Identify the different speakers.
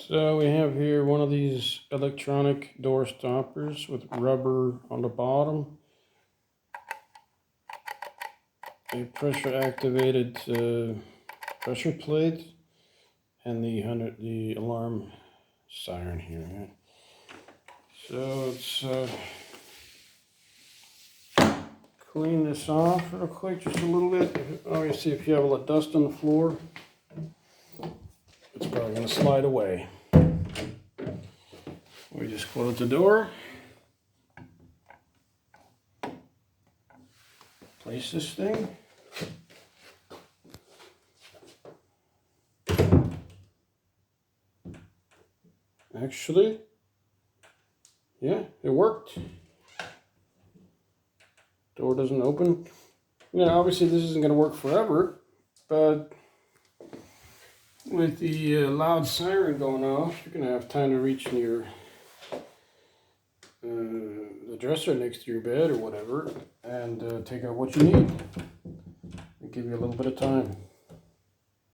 Speaker 1: So we have here one of these electronic door stoppers with rubber on the bottom. A pressure activated pressure plate and the alarm siren here. So let's clean this off real quick, just a little bit. Obviously, if you have a little dust on the floor, it's probably going to slide away. We just close the door. Place this thing. Actually, yeah, it worked. Door doesn't open. Yeah, obviously this isn't going to work forever, but with the loud siren going off, you're going to have time to reach near the dresser next to your bed or whatever and take out what you need. It'll give you a little bit of time.